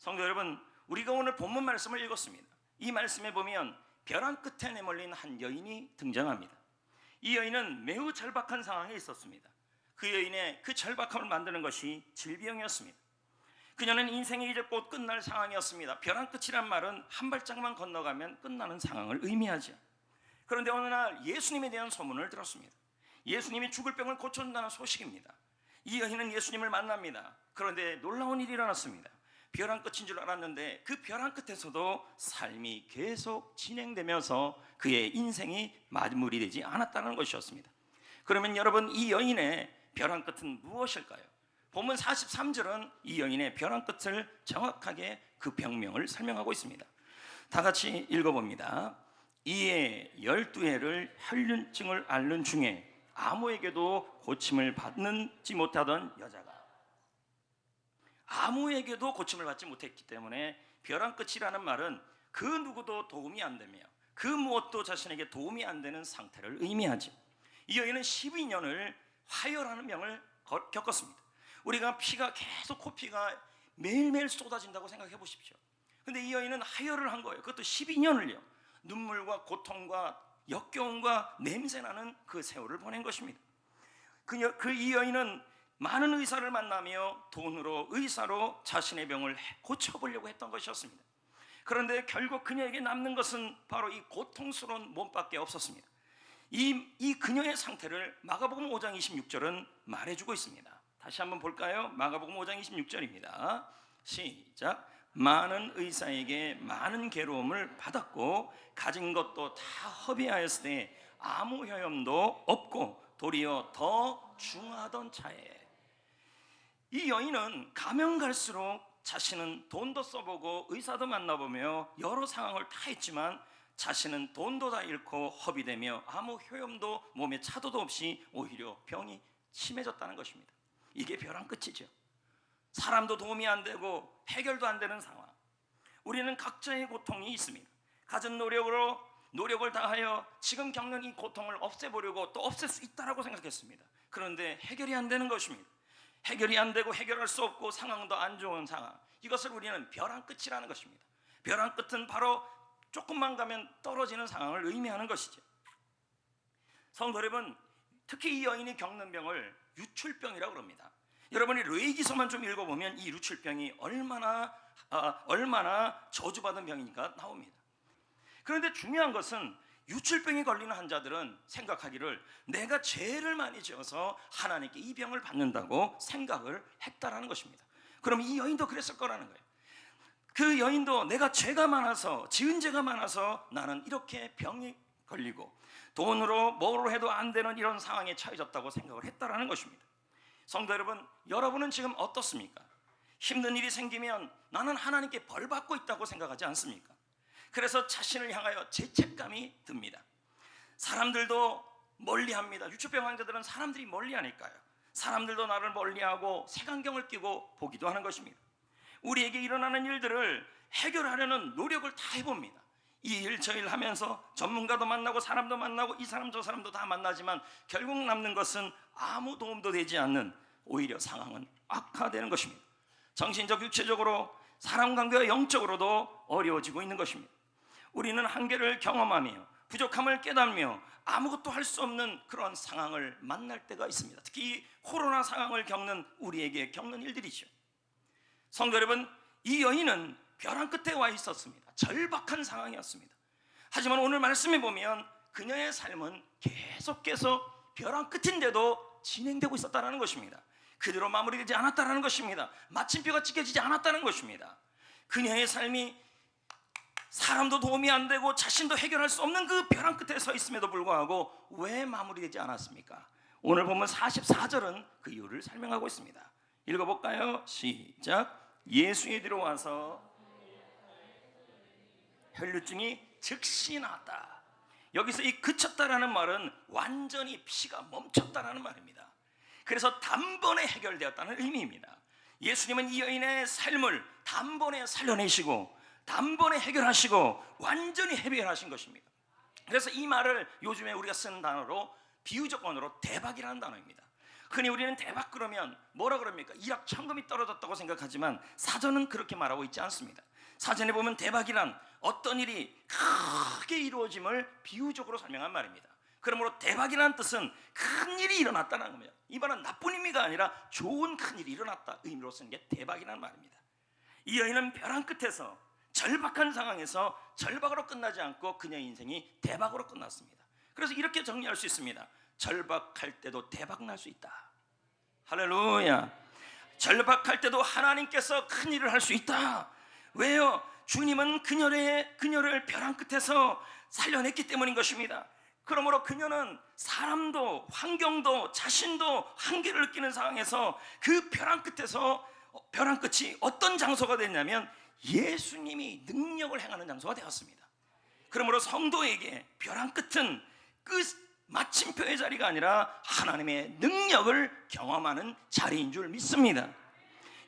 성도 여러분, 우리가 오늘 본문 말씀을 읽었습니다. 이 말씀에 보면 벼랑 끝에 내몰린 한 여인이 등장합니다. 이 여인은 매우 절박한 상황에 있었습니다. 그 여인의 그 절박함을 만드는 것이 질병이었습니다. 그녀는 인생이 이제 곧 끝날 상황이었습니다. 벼랑 끝이란 말은 한 발짝만 건너가면 끝나는 상황을 의미하죠. 그런데 어느 날 예수님에 대한 소문을 들었습니다. 예수님이 죽을 병을 고쳐준다는 소식입니다. 이 여인은 예수님을 만납니다. 그런데 놀라운 일이 일어났습니다. 벼랑 끝인 줄 알았는데 그 벼랑 끝에서도 삶이 계속 진행되면서 그의 인생이 마무리되지 않았다는 것이었습니다. 그러면 여러분, 이 여인의 벼랑 끝은 무엇일까요? 본문 43절은 이 여인의 벼랑 끝을 정확하게 그 병명을 설명하고 있습니다. 다 같이 읽어봅니다. 이에 12해를 혈륜증을 앓는 중에 아무에게도 고침을 받지 못하던 여자가, 아무에게도 고침을 받지 못했기 때문에 벼랑 끝이라는 말은 그 누구도 도움이 안 되며 그 무엇도 자신에게 도움이 안 되는 상태를 의미하죠. 이 여인은 12년을 화열하는 병을 겪었습니다. 우리가 피가 계속 코피가 매일매일 쏟아진다고 생각해 보십시오. 근데 이 여인은 하혈을 한 거예요. 그것도 12년을요. 눈물과 고통과 역겨움과 냄새나는 그 세월을 보낸 것입니다. 이 여인은 많은 의사를 만나며 돈으로 의사로 자신의 병을 고쳐보려고 했던 것이었습니다. 그런데 결국 그녀에게 남는 것은 바로 이 고통스러운 몸밖에 없었습니다. 이 그녀의 상태를 마가복음 5장 26절은 말해주고 있습니다. 다시 한번 볼까요? 마가복음 5장 26절입니다. 시작. 많은 의사에게 많은 괴로움을 받았고 가진 것도 다 허비하였을 때 아무 효험도 없고 도리어 더 중하던 차에, 이 여인은 가면 갈수록 자신은 돈도 써보고 의사도 만나보며 여러 상황을 다 했지만 자신은 돈도 다 잃고 허비되며 아무 효험도 몸에 차도도 없이 오히려 병이 심해졌다는 것입니다. 이게 벼랑 끝이죠. 사람도 도움이 안 되고 해결도 안 되는 상황. 우리는 각자의 고통이 있습니다. 가진 노력을 다하여 지금 겪는 이 고통을 없애보려고 또 없앨 수 있다라고 생각했습니다. 그런데 해결이 안 되는 것입니다. 해결이 안 되고 해결할 수 없고 상황도 안 좋은 상황, 이것을 우리는 벼랑 끝이라는 것입니다. 벼랑 끝은 바로 조금만 가면 떨어지는 상황을 의미하는 것이죠. 성도 여러분, 특히 이 여인이 겪는 병을 유출병이라고 합니다. 여러분이 레위기서만 좀 읽어보면 이 유출병이 얼마나 저주받은 병이니까 나옵니다. 그런데 중요한 것은 유출병이 걸리는 환자들은 생각하기를 내가 죄를 많이 지어서 하나님께 이 병을 받는다고 생각을 했다라는 것입니다. 그럼 이 여인도 그랬을 거라는 거예요. 그 여인도 내가 죄가 많아서, 지은 죄가 많아서 나는 이렇게 병이 걸리고 돈으로 뭐로 해도 안 되는 이런 상황에 처해졌다고 생각을 했다라는 것입니다. 성도 여러분, 여러분은 지금 어떻습니까? 힘든 일이 생기면 나는 하나님께 벌 받고 있다고 생각하지 않습니까? 그래서 자신을 향하여 죄책감이 듭니다. 사람들도 멀리합니다. 유추병 환자들은 사람들이 멀리하니까요. 사람들도 나를 멀리하고 색안경을 끼고 보기도 하는 것입니다. 우리에게 일어나는 일들을 해결하려는 노력을 다 해봅니다. 이 일 저 일 하면서 전문가도 만나고 사람도 만나고 이 사람 저 사람도 다 만나지만 결국 남는 것은 아무 도움도 되지 않는, 오히려 상황은 악화되는 것입니다. 정신적, 육체적으로, 사람 관계와 영적으로도 어려워지고 있는 것입니다. 우리는 한계를 경험하며 부족함을 깨닫며 아무것도 할 수 없는 그런 상황을 만날 때가 있습니다. 특히 코로나 상황을 겪는 우리에게 겪는 일들이죠. 성도 여러분, 이 여인은 벼랑 끝에 와 있었습니다. 절박한 상황이었습니다. 하지만 오늘 말씀에 보면 그녀의 삶은 계속해서 벼랑 끝인데도 진행되고 있었다는 것입니다. 그대로 마무리되지 않았다는 것입니다. 마침표가 찍혀지지 않았다는 것입니다. 그녀의 삶이 사람도 도움이 안 되고 자신도 해결할 수 없는 그 벼랑 끝에 서 있음에도 불구하고 왜 마무리되지 않았습니까? 오늘 보면 44절은 그 이유를 설명하고 있습니다. 읽어볼까요? 시작. 예수에 들어와서 혈류증이 즉시 나았다. 여기서 이 그쳤다라는 말은 완전히 피가 멈췄다라는 말입니다. 그래서 단번에 해결되었다는 의미입니다. 예수님은 이 여인의 삶을 단번에 살려내시고 단번에 해결하시고 완전히 해결하신 것입니다. 그래서 이 말을 요즘에 우리가 쓰는 단어로, 비유적 언어로 대박이라는 단어입니다. 흔히 우리는 대박 그러면 뭐라 그럽니까? 일확천금이 떨어졌다고 생각하지만 사전은 그렇게 말하고 있지 않습니다. 사전에 보면 대박이란 어떤 일이 크게 이루어짐을 비유적으로 설명한 말입니다. 그러므로 대박이라는 뜻은 큰 일이 일어났다는 겁니다. 이 말은 나쁜 의미가 아니라 좋은 큰 일이 일어났다 의미로 쓰는 게 대박이라는 말입니다. 이 여인은 벼랑 끝에서 절박한 상황에서 절박으로 끝나지 않고 그녀의 인생이 대박으로 끝났습니다. 그래서 이렇게 정리할 수 있습니다. 절박할 때도 대박 날 수 있다. 할렐루야. 절박할 때도 하나님께서 큰 일을 할 수 있다. 왜요? 주님은 그녀를 벼랑 끝에서 살려냈기 때문인 것입니다. 그러므로 그녀는 사람도 환경도 자신도 한계를 느끼는 상황에서 그 벼랑 끝에서 벼랑 끝이 어떤 장소가 됐냐면 예수님이 능력을 행하는 장소가 되었습니다. 그러므로 성도에게 벼랑 끝은 끝 마침표의 자리가 아니라 하나님의 능력을 경험하는 자리인 줄 믿습니다.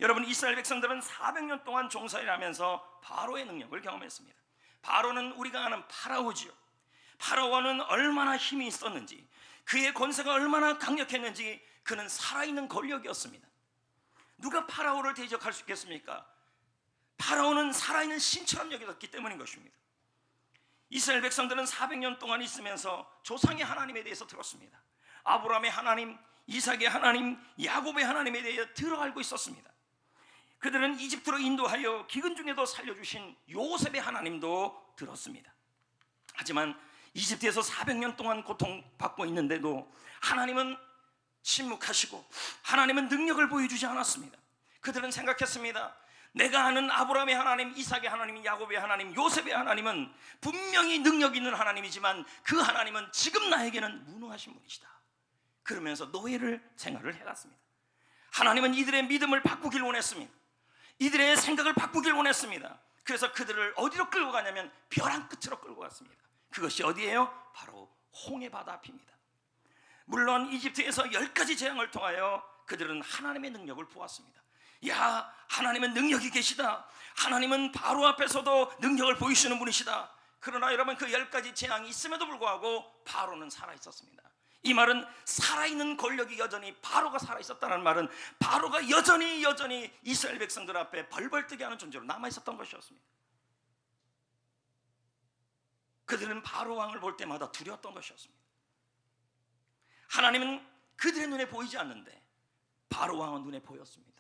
여러분, 이스라엘 백성들은 400년 동안 종살이를 하면서 바로의 능력을 경험했습니다. 바로는 우리가 아는 파라오지요. 파라오는 얼마나 힘이 있었는지, 그의 권세가 얼마나 강력했는지 그는 살아있는 권력이었습니다. 누가 파라오를 대적할 수 있겠습니까? 파라오는 살아있는 신처럼 여겨졌기 때문인 것입니다. 이스라엘 백성들은 400년 동안 있으면서 조상의 하나님에 대해서 들었습니다. 아브라함의 하나님, 이삭의 하나님, 야곱의 하나님에 대해 들어 알고 있었습니다. 그들은 이집트로 인도하여 기근 중에도 살려주신 요셉의 하나님도 들었습니다. 하지만 이집트에서 400년 동안 고통받고 있는데도 하나님은 침묵하시고 하나님은 능력을 보여주지 않았습니다. 그들은 생각했습니다. 내가 아는 아브라함의 하나님, 이삭의 하나님, 야곱의 하나님, 요셉의 하나님은 분명히 능력 있는 하나님이지만 그 하나님은 지금 나에게는 무능하신 분이시다. 그러면서 노예를 생활을 해갔습니다. 하나님은 이들의 믿음을 바꾸길 원했습니다. 이들의 생각을 바꾸길 원했습니다. 그래서 그들을 어디로 끌고 가냐면 벼랑 끝으로 끌고 갔습니다. 그것이 어디예요? 바로 홍해 바다 앞입니다. 물론 이집트에서 10가지 재앙을 통하여 그들은 하나님의 능력을 보았습니다. 야, 하나님은 능력이 계시다. 하나님은 바로 앞에서도 능력을 보이시는 분이시다. 그러나 여러분, 그 10가지 재앙이 있음에도 불구하고 바로는 살아있었습니다. 이 말은 살아있는 권력이 여전히 바로가 살아있었다는 말은 바로가 여전히 이스라엘 백성들 앞에 벌벌 뜨게 하는 존재로 남아있었던 것이었습니다. 그들은 바로 왕을 볼 때마다 두려웠던 것이었습니다. 하나님은 그들의 눈에 보이지 않는데 바로 왕은 눈에 보였습니다.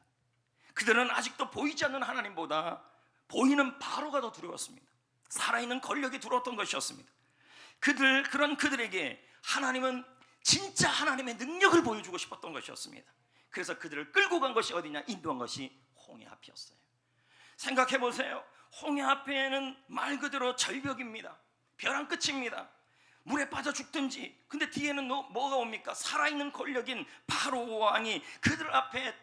그들은 아직도 보이지 않는 하나님보다 보이는 바로가 더 두려웠습니다. 살아있는 권력이 두려웠던 것이었습니다. 그런 그들에게 하나님은 진짜 하나님의 능력을 보여주고 싶었던 것이었습니다. 그래서 그들을 끌고 간 것이 어디냐? 인도한 것이 홍해 앞이었어요. 생각해 보세요. 홍해 앞에는 말 그대로 절벽입니다. 벼랑 끝입니다. 물에 빠져 죽든지. 근데 뒤에는 뭐가 옵니까? 살아있는 권력인 바로 왕이 그들 앞에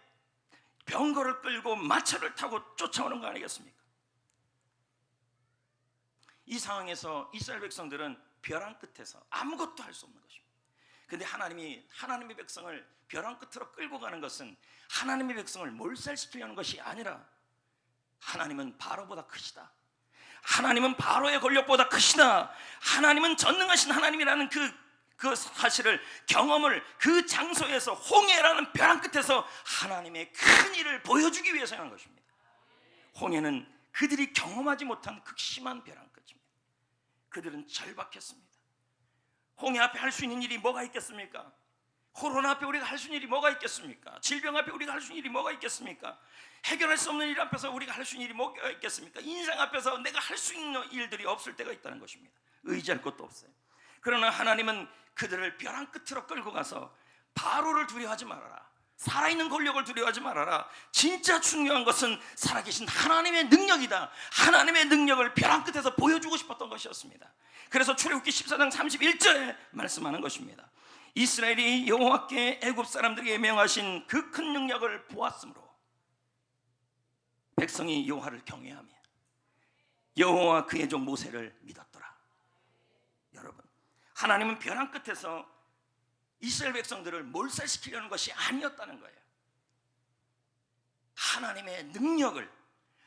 병거를 끌고 마차를 타고 쫓아오는 거 아니겠습니까? 이 상황에서 이스라엘 백성들은 벼랑 끝에서 아무것도 할 수 없는 것입니다. 근데 하나님의 백성을 벼랑 끝으로 끌고 가는 것은 하나님의 백성을 몰살시키려는 것이 아니라 하나님은 바로보다 크시다. 하나님은 바로의 권력보다 크시다. 하나님은 전능하신 하나님이라는 그 사실을, 경험을 그 장소에서 홍해라는 벼랑 끝에서 하나님의 큰 일을 보여주기 위해서 하는 것입니다. 홍해는 그들이 경험하지 못한 극심한 벼랑 끝입니다. 그들은 절박했습니다. 홍해 앞에 할 수 있는 일이 뭐가 있겠습니까? 코로나 앞에 우리가 할 수 있는 일이 뭐가 있겠습니까? 질병 앞에 우리가 할 수 있는 일이 뭐가 있겠습니까? 해결할 수 없는 일 앞에서 우리가 할 수 있는 일이 뭐가 있겠습니까? 인생 앞에서 내가 할 수 있는 일들이 없을 때가 있다는 것입니다. 의지할 것도 없어요. 그러나 하나님은 그들을 벼랑 끝으로 끌고 가서 바로를 두려워하지 말아라. 살아있는 권력을 두려워하지 말아라. 진짜 중요한 것은 살아계신 하나님의 능력이다. 하나님의 능력을 벼랑 끝에서 보여주고 싶었던 것이었습니다. 그래서 출애굽기 14장 31절에 말씀하는 것입니다. 이스라엘이 여호와께 애굽 사람들에게 명하신 그 큰 능력을 보았으므로 백성이 여호와를 경외하며 여호와 그의 종 모세를 믿었더라. 여러분, 하나님은 벼랑 끝에서 이스라엘 백성들을 몰살시키려는 것이 아니었다는 거예요. 하나님의 능력을,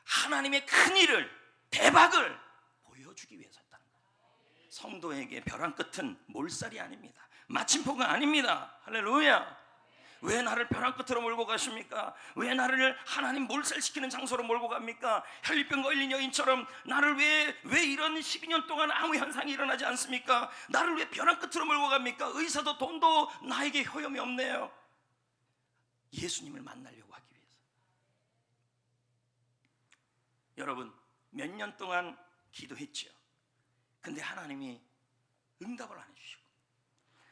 하나님의 큰 일을, 대박을 보여주기 위해서 했다는 거예요. 성도에게 벼랑 끝은 몰살이 아닙니다. 마침표가 아닙니다. 할렐루야. 왜 나를 벼랑 끝으로 몰고 가십니까? 왜 나를 하나님 몰살시키는 장소로 몰고 갑니까? 혈류병 걸린 여인처럼 나를 왜 이런 12년 동안 아무 현상이 일어나지 않습니까? 나를 왜 벼랑 끝으로 몰고 갑니까? 의사도 돈도 나에게 효용이 없네요. 예수님을 만나려고 하기 위해서. 여러분, 몇 년 동안 기도했죠. 근데 하나님이 응답을 안 해주시고,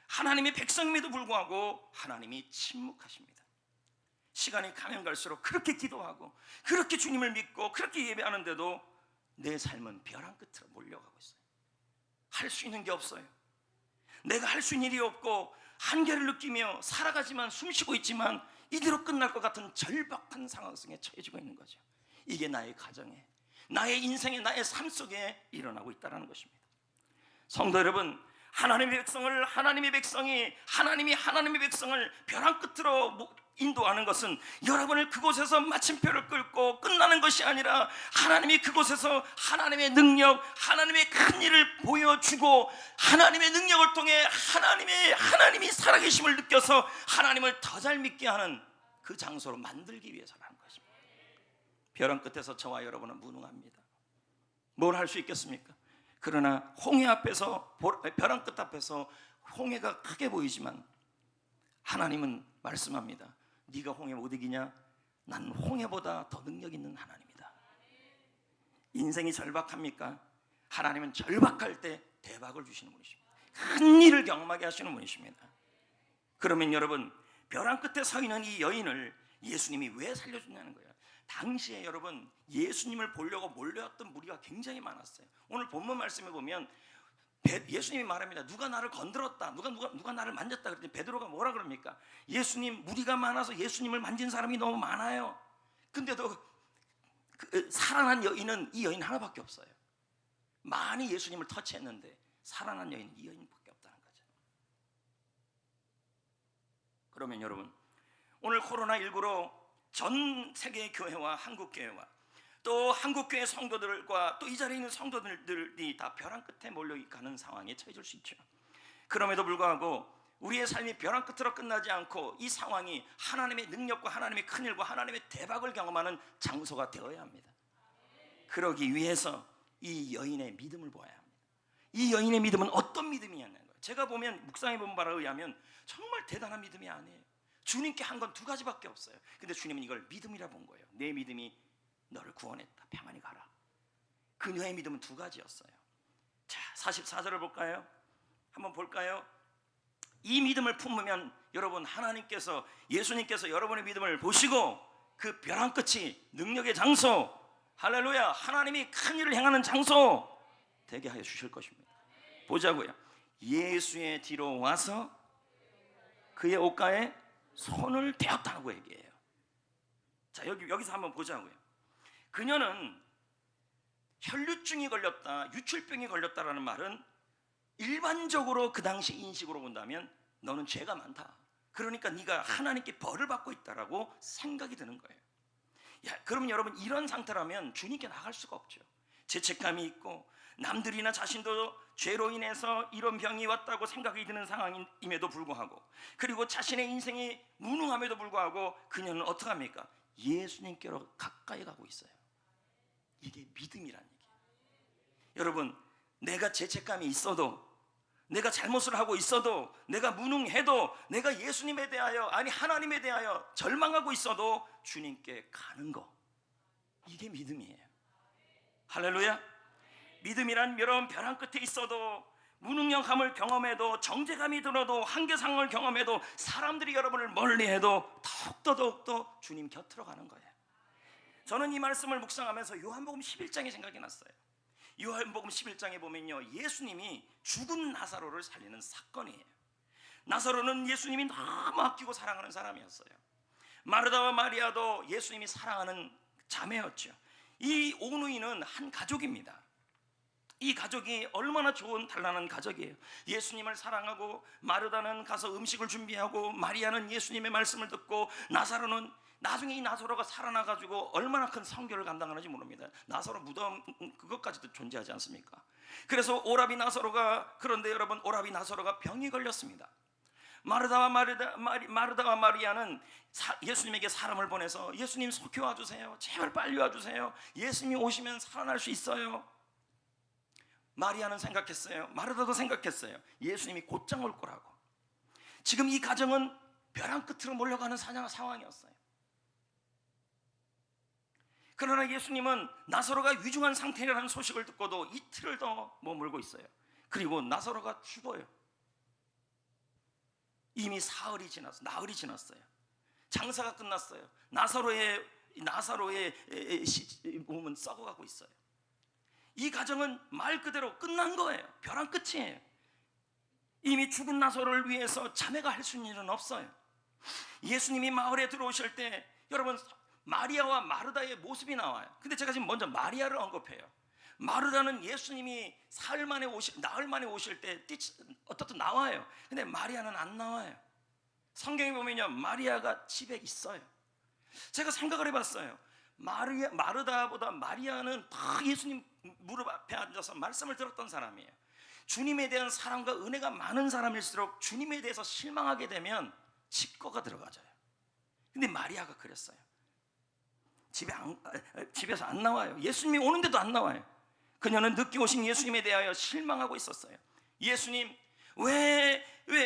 하나님의 백성임에도 불구하고 하나님이 침묵하십니다. 시간이 가면 갈수록 그렇게 기도하고 그렇게 주님을 믿고 그렇게 예배하는데도 내 삶은 벼랑 끝으로 몰려가고 있어요. 할 수 있는 게 없어요. 내가 할 수 있는 일이 없고 한계를 느끼며 살아가지만, 숨쉬고 있지만 이대로 끝날 것 같은 절박한 상황 속에 처해지고 있는 거죠. 이게 나의 가정에, 나의 인생에, 나의 삶 속에 일어나고 있다는 것입니다. 성도 여러분, 하나님의 백성이 하나님의 백성을 벼랑 끝으로 인도하는 것은 여러분을 그곳에서 마침표를 끌고 끝나는 것이 아니라 하나님이 그곳에서 하나님의 능력, 하나님의 큰 일을 보여주고 하나님의 능력을 통해 하나님이 살아계심을 느껴서 하나님을 더 잘 믿게 하는 그 장소로 만들기 위해서라는 것입니다. 벼랑 끝에서 저와 여러분은 무능합니다. 뭘 할 수 있겠습니까? 그러나 홍해 앞에서, 벼랑 끝 앞에서 홍해가 크게 보이지만 하나님은 말씀합니다. 네가 홍해 못 이기냐? 난 홍해보다 더 능력 있는 하나님이다. 인생이 절박합니까? 하나님은 절박할 때 대박을 주시는 분이십니다. 큰 일을 경험하게 하시는 분이십니다. 그러면 여러분, 벼랑 끝에 서 있는 이 여인을 예수님이 왜 살려주냐는 거예요. 당시에 여러분, 예수님을 보려고 몰려왔던 무리가 굉장히 많았어요. 오늘 본문 말씀에 보면 예수님이 말합니다. 누가 나를 건드렸다, 누가 나를 만졌다 그랬더니 베드로가 뭐라 그럽니까? 예수님, 무리가 많아서 예수님을 만진 사람이 너무 많아요. 근데도 살아난 여인은 이 여인 하나밖에 없어요. 많이 예수님을 터치했는데 살아난 여인은 이 여인밖에 없다는 거죠. 그러면 여러분, 오늘 코로나19로 전 세계 교회와 한국 교회와 또 한국 교회 성도들과 또 이 자리에 있는 성도들이 다 벼랑 끝에 몰려가는 상황에 처해질 수 있죠. 그럼에도 불구하고 우리의 삶이 벼랑 끝으로 끝나지 않고 이 상황이 하나님의 능력과 하나님의 큰일과 하나님의 대박을 경험하는 장소가 되어야 합니다. 그러기 위해서 이 여인의 믿음을 보아야 합니다. 이 여인의 믿음은 어떤 믿음이냐는 거예요. 제가 보면 묵상해 본 바에 의하면 정말 대단한 믿음이 아니에요. 주님께 한 건 두 가지밖에 없어요. 근데 주님은 이걸 믿음이라 본 거예요. 내 믿음이 너를 구원했다. 평안히 가라. 그녀의 믿음은 두 가지였어요. 자, 44절을 볼까요? 한번 볼까요? 이 믿음을 품으면 여러분, 하나님께서, 예수님께서 여러분의 믿음을 보시고 그 벼랑 끝이 능력의 장소, 할렐루야, 하나님이 큰 일을 행하는 장소 되게 하여 주실 것입니다. 보자고요. 예수의 뒤로 와서 그의 옷가에 손을 대었다고 얘기해요. 자, 여기서 한번 보자고요. 그녀는 혈류증이 걸렸다, 유출병이 걸렸다라는 말은 일반적으로 그 당시 인식으로 본다면 너는 죄가 많다, 그러니까 네가 하나님께 벌을 받고 있다라고 생각이 드는 거예요. 그러면 여러분, 이런 상태라면 주님께 나갈 수가 없죠. 죄책감이 있고 남들이나 자신도 죄로 인해서 이런 병이 왔다고 생각이 드는 상황임에도 불구하고, 그리고 자신의 인생이 무능함에도 불구하고 그녀는 어떻게 합니까? 예수님께로 가까이 가고 있어요. 이게 믿음이란 얘기예요. 여러분, 내가 죄책감이 있어도, 내가 잘못을 하고 있어도, 내가 무능해도, 내가 예수님에 대하여, 아니 하나님에 대하여 절망하고 있어도 주님께 가는 거, 이게 믿음이에요. 할렐루야. 믿음이란 여러분, 벼랑 끝에 있어도, 무능력함을 경험해도, 정죄감이 들어도, 한계상을 경험해도, 사람들이 여러분을 멀리해도 더욱더 주님 곁으로 가는 거예요. 저는 이 말씀을 묵상하면서 요한복음 11장이 생각이 났어요. 요한복음 11장에 보면요, 예수님이 죽은 나사로를 살리는 사건이에요. 나사로는 예수님이 너무 아끼고 사랑하는 사람이었어요. 마르다와 마리아도 예수님이 사랑하는 자매였죠. 이 오누이는 한 가족입니다. 이 가족이 얼마나 좋은 단란한 가족이에요. 예수님을 사랑하고, 마르다는 가서 음식을 준비하고, 마리아는 예수님의 말씀을 듣고, 나사로는 나중에 이 나사로가 살아나가지고 얼마나 큰 선교를 감당하는지 모릅니다. 나사로 무덤 그것까지도 존재하지 않습니까? 그래서 그런데 여러분, 오라비 나사로가 병이 걸렸습니다. 마르다와 마리아는 예수님에게 사람을 보내서 예수님 속히 와주세요. 제발 빨리 와주세요. 예수님이 오시면 살아날 수 있어요. 마리아는 생각했어요. 마르다도 생각했어요. 예수님이 곧장 올 거라고. 지금 이 가정은 벼랑 끝으로 몰려가는 상황이었어요. 그러나 예수님은 나사로가 위중한 상태라는 소식을 듣고도 이틀을 더 머물고 있어요. 그리고 나사로가 죽어요. 이미 나흘이 지났어요. 장사가 끝났어요. 나사로의 몸은 썩어가고 있어요. 이 가정은 말 그대로 끝난 거예요. 벼랑 끝이에요. 이미 죽은 나사로를 위해서 자매가 할 수 있는 일은 없어요. 예수님이 마을에 들어오실 때 여러분 마리아와 마르다의 모습이 나와요. 근데 제가 지금 먼저 마리아를 언급해요. 마르다는 예수님이 나흘 만에 오실 때 어떻든 나와요. 근데 마리아는 안 나와요. 성경에 보면요, 마리아가 집에 있어요. 제가 생각을 해봤어요. 마르다보다 마리아는 다 예수님 무릎 앞에 앉아서 말씀을 들었던 사람이에요. 주님에 대한 사랑과 은혜가 많은 사람일수록 주님에 대해서 실망하게 되면 직거가 들어가져요. 근데 마리아가 그랬어요. 집에서 안 나와요. 예수님이 오는데도 안 나와요. 그녀는 늦게 오신 예수님에 대하여 실망하고 있었어요. 예수님, 왜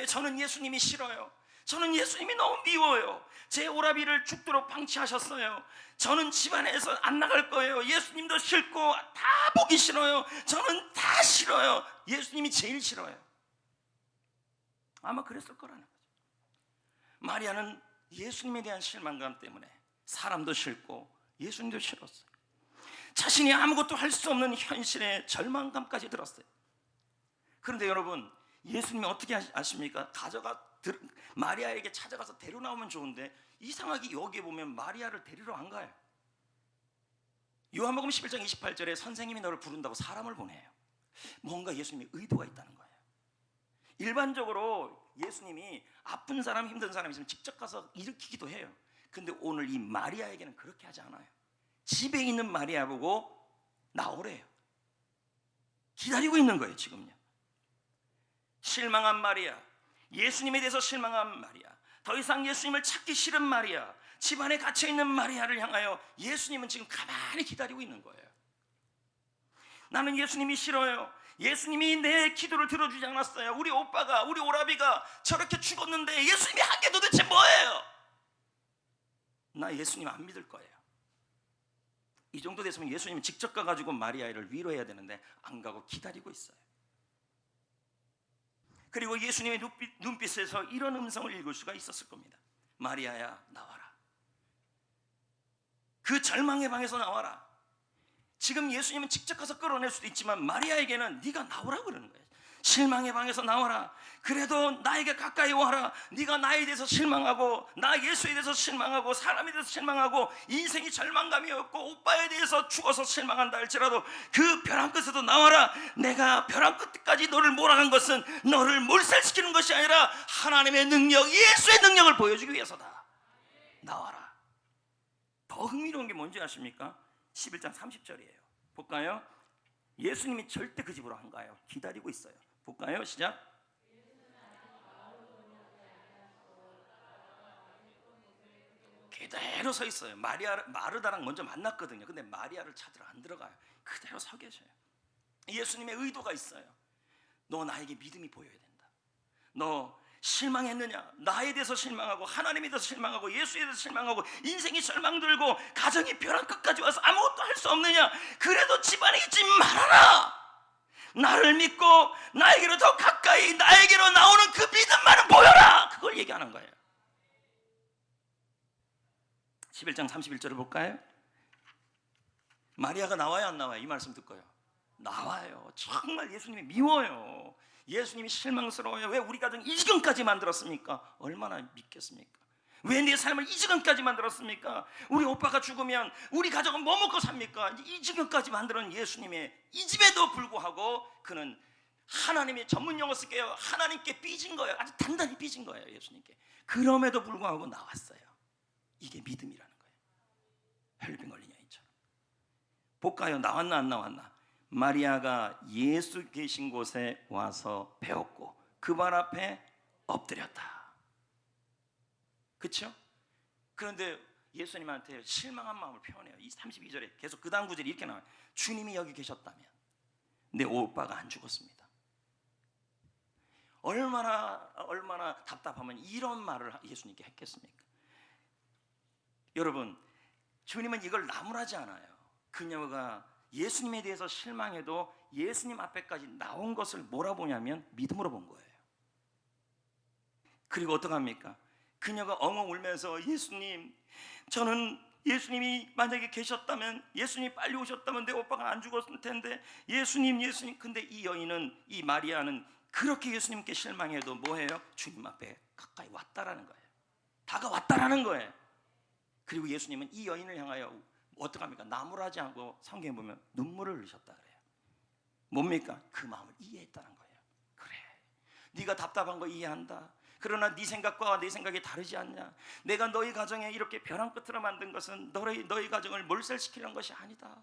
저는 예수님이 싫어요. 저는 예수님이 너무 미워요. 제 오라비를 죽도록 방치하셨어요. 저는 집안에서 안 나갈 거예요. 예수님도 싫고 다 보기 싫어요. 저는 다 싫어요. 예수님이 제일 싫어요. 아마 그랬을 거라는 거죠. 마리아는 예수님에 대한 실망감 때문에 사람도 싫고 예수님도 싫었어요. 자신이 아무것도 할 수 없는 현실에 절망감까지 들었어요. 그런데 여러분, 예수님이 어떻게 아십니까? 마리아에게 찾아가서 데려 나오면 좋은데 이상하게 여기에 보면 마리아를 데리러 안 가요. 요한복음 11장 28절에 선생님이 너를 부른다고 사람을 보내요. 뭔가 예수님이 의도가 있다는 거예요. 일반적으로 예수님이 아픈 사람, 힘든 사람 있으면 직접 가서 일으키기도 해요. 근데 오늘 이 마리아에게는 그렇게 하지 않아요. 집에 있는 마리아 보고 나오래요. 기다리고 있는 거예요. 지금요. 실망한 마리아, 예수님에 대해서 실망한 마리아, 더 이상 예수님을 찾기 싫은 마리아, 집안에 갇혀있는 마리아를 향하여 예수님은 지금 가만히 기다리고 있는 거예요. 나는 예수님이 싫어요. 예수님이 내 기도를 들어주지 않았어요. 우리 오라비가 저렇게 죽었는데 예수님이 한 게 도대체 뭐예요? 나 예수님 안 믿을 거예요. 이 정도 됐으면 예수님은 직접 가가지고 마리아를 위로해야 되는데 안 가고 기다리고 있어요. 그리고 예수님의 눈빛에서 이런 음성을 읽을 수가 있었을 겁니다. 마리아야, 나와라. 그 절망의 방에서 나와라. 지금 예수님은 직접 가서 끌어낼 수도 있지만 마리아에게는 네가 나오라고 그러는 거예요. 실망의 방에서 나와라. 그래도 나에게 가까이 와라. 네가 나에 대해서 실망하고 나 예수에 대해서 실망하고 사람에 대해서 실망하고 인생이 절망감이었고 오빠에 대해서 죽어서 실망한다 할지라도 그 벼랑 끝에도 나와라. 내가 벼랑 끝까지 너를 몰아간 것은 너를 몰살시키는 것이 아니라 하나님의 능력, 예수의 능력을 보여주기 위해서다. 나와라. 더 흥미로운 게 뭔지 아십니까? 11장 30절이에요. 볼까요? 예수님이 절대 그 집으로 안 가요. 기다리고 있어요. 볼까요? 시작. 그대로 서 있어요. 마르다랑 먼저 만났거든요. 근데 마리아를 찾으러 안 들어가요. 그대로 서 계셔요. 예수님의 의도가 있어요. 너 나에게 믿음이 보여야 된다. 너 실망했느냐? 나에 대해서 실망하고 하나님에 대해서 실망하고 예수에 대해서 실망하고 인생이 절망들고 가정이 벼랑 끝까지 와서 아무것도 할 수 없느냐? 그래도 집안에 있지 말아라. 나를 믿고 나에게로 더 가까이 나에게로 나오는 그 믿음만은 보여라. 그걸 얘기하는 거예요. 11장 31절을 볼까요? 마리아가 나와요, 안 나와요? 이 말씀 듣고요. 나와요. 정말 예수님이 미워요. 예수님이 실망스러워요. 왜 우리 가정 이 지경까지 만들었습니까? 얼마나 믿겠습니까? 왜 내 삶을 이 지경까지 만들었습니까? 우리 오빠가 죽으면 우리 가정은 뭐 먹고 삽니까? 이 지경까지 만드는 예수님의 이 집에도 불구하고 그는 하나님의 전문 용어 쓸게요. 하나님께 삐진 거예요. 아주 단단히 삐진 거예요. 예수님께. 그럼에도 불구하고 나왔어요. 이게 믿음이라는 거예요. 혈병 걸린 여인처럼. 볼까요? 나왔나 안 나왔나? 마리아가 예수 계신 곳에 와서 배웠고 그 발 앞에 엎드렸다. 그렇죠? 그런데 예수님한테 실망한 마음을 표현해요. 이 32절에 계속 그 다음 구절이 이렇게 나와요. 주님이 여기 계셨다면 내 오빠가 안 죽었습니다. 얼마나 답답하면 이런 말을 예수님께 했겠습니까? 여러분, 주님은 이걸 나무라지 않아요. 그녀가 예수님에 대해서 실망해도 예수님 앞에까지 나온 것을 뭐라 보냐면 믿음으로 본 거예요. 그리고 어떡합니까? 그녀가 엉엉 울면서 예수님, 저는 예수님이 만약에 계셨다면, 예수님이 빨리 오셨다면 내 오빠가 안 죽었을 텐데, 예수님. 근데 이 여인은, 이 마리아는 그렇게 예수님께 실망해도 뭐해요? 주님 앞에 가까이 왔다라는 거예요. 다가왔다라는 거예요. 그리고 예수님은 이 여인을 향하여 어떡합니까? 나무라지 않고 성경에 보면 눈물을 흘리셨다 그래요. 뭡니까? 그 마음을 이해했다는 거예요. 그래, 네가 답답한 거 이해한다. 그러나 네 생각과 내 생각이 다르지 않냐? 내가 너희 가정에 이렇게 벼랑 끝으로 만든 것은 너희 가정을 몰살시키는 것이 아니다.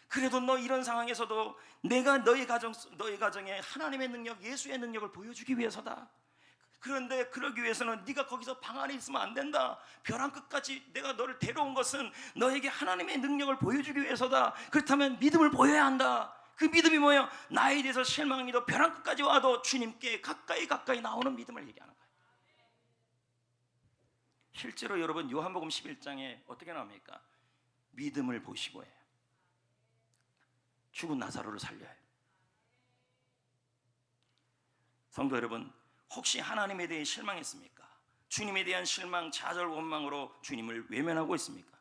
그래도 너 이런 상황에서도 내가 너희 가정에 하나님의 능력, 예수의 능력을 보여주기 위해서다. 그런데 그러기 위해서는 네가 거기서 방 안에 있으면 안 된다. 벼랑 끝까지 내가 너를 데려온 것은 너에게 하나님의 능력을 보여주기 위해서다. 그렇다면 믿음을 보여야 한다. 그 믿음이 뭐예요? 나에 대해서 실망이도 벼랑 끝까지 와도 주님께 가까이 나오는 믿음을 얘기하는 거예요. 실제로 여러분 요한복음 11장에 어떻게 나옵니까? 믿음을 보시고 해요. 죽은 나사로를 살려요. 성도 여러분, 혹시 하나님에 대해 실망했습니까? 주님에 대한 실망, 좌절, 원망으로 주님을 외면하고 있습니까?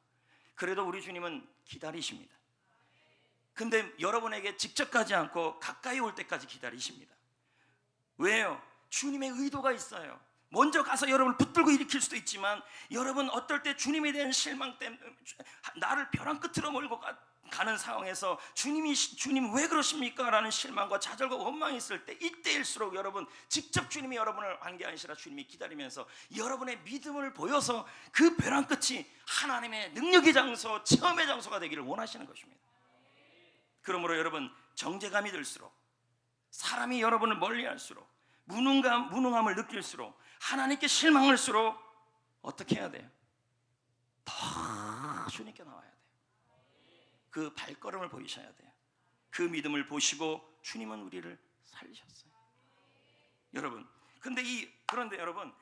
그래도 우리 주님은 기다리십니다. 근데 여러분에게 직접 가지 않고 가까이 올 때까지 기다리십니다. 왜요? 주님의 의도가 있어요. 먼저 가서 여러분을 붙들고 일으킬 수도 있지만, 여러분 어떨 때 주님에 대한 실망 때문에 나를 벼랑 끝으로 몰고 가는 상황에서 주님 왜 그러십니까? 라는 실망과 좌절과 원망이 있을 때, 이때일수록 여러분 직접 주님이 여러분을 한 게 아니라 주님이 기다리면서 여러분의 믿음을 보여서 그 벼랑 끝이 하나님의 능력의 장소, 체험의 장소가 되기를 원하시는 것입니다. 그러므로 여러분, 정죄감이 들수록, 사람이 여러분을 멀리할수록, 무능함을 느낄수록, 하나님께 실망할수록 어떻게 해야 돼요? 더 주님께 나와야 돼요. 그 발걸음을 보이셔야 돼요. 그 믿음을 보시고 주님은 우리를 살리셨어요. 여러분, 그런데 여러분,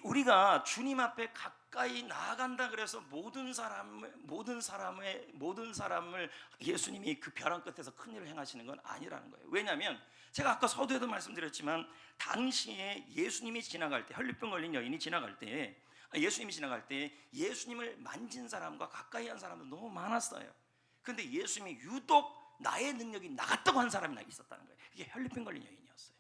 우리가 주님 앞에 가까이 나아간다 그래서 모든 사람을 예수님이 그 벼랑 끝에서 큰 일을 행하시는 건 아니라는 거예요. 왜냐하면 제가 아까 서두에도 말씀드렸지만, 당시에 예수님이 지나갈 때, 혈류병 걸린 여인이 지나갈 때, 예수님이 지나갈 때 예수님을 만진 사람과 가까이 한 사람도 너무 많았어요. 그런데 예수님이 유독 나의 능력이 나갔다고 한 사람이 있었다는 거예요. 이게 혈류병 걸린 여인이었어요.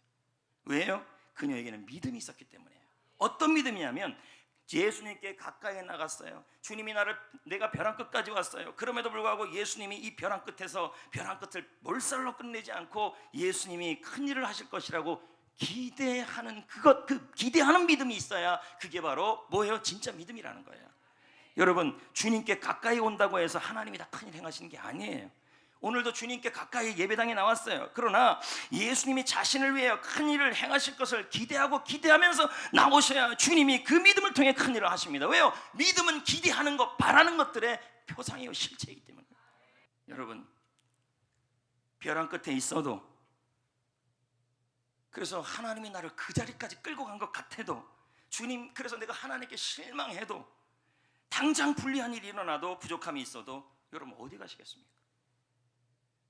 왜요? 그녀에게는 믿음이 있었기 때문이에요. 어떤 믿음이냐면, 예수님께 가까이 나갔어요. 주님이 내가 벼랑 끝까지 왔어요. 그럼에도 불구하고 예수님이 이 벼랑 끝을 몰살로 끝내지 않고 예수님이 큰 일을 하실 것이라고 기대하는 기대하는 믿음이 있어야 그게 바로 뭐예요? 진짜 믿음이라는 거예요. 여러분, 주님께 가까이 온다고 해서 하나님이 다 큰 일 행하시는 게 아니에요. 오늘도 주님께 가까이 예배당에 나왔어요. 그러나 예수님이 자신을 위해 큰 일을 행하실 것을 기대하면서 나오셔야 주님이 그 믿음을 통해 큰 일을 하십니다. 왜요? 믿음은 기대하는 것, 바라는 것들의 표상이요, 실체이기 때문에. 여러분, 벼랑 끝에 있어도, 그래서 하나님이 나를 그 자리까지 끌고 간 것 같아도, 그래서 내가 하나님께 실망해도, 당장 불리한 일이 일어나도, 부족함이 있어도, 여러분 어디 가시겠습니까?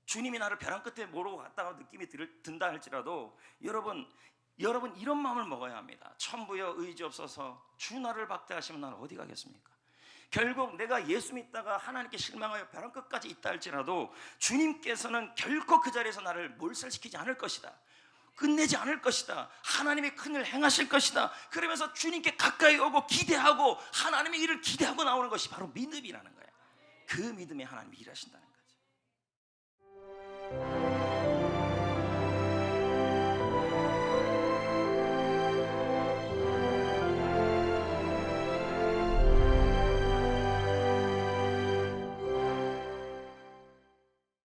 주님이 나를 벼랑 끝에 모르고 갔다가 느낌이 든다 할지라도, 여러분 이런 마음을 먹어야 합니다. 천부여 의지없어서 주 나를 박대하시면 나는 어디 가겠습니까? 결국 내가 예수 믿다가 하나님께 실망하여 벼랑 끝까지 있다 할지라도 주님께서는 결코 그 자리에서 나를 몰살시키지 않을 것이다. 끝내지 않을 것이다. 하나님의 큰 일을 행하실 것이다. 그러면서 주님께 가까이 오고 기대하고 하나님의 일을 기대하고 나오는 것이 바로 믿음이라는 거예요. 그 믿음에 하나님이 일하신다는 거예요.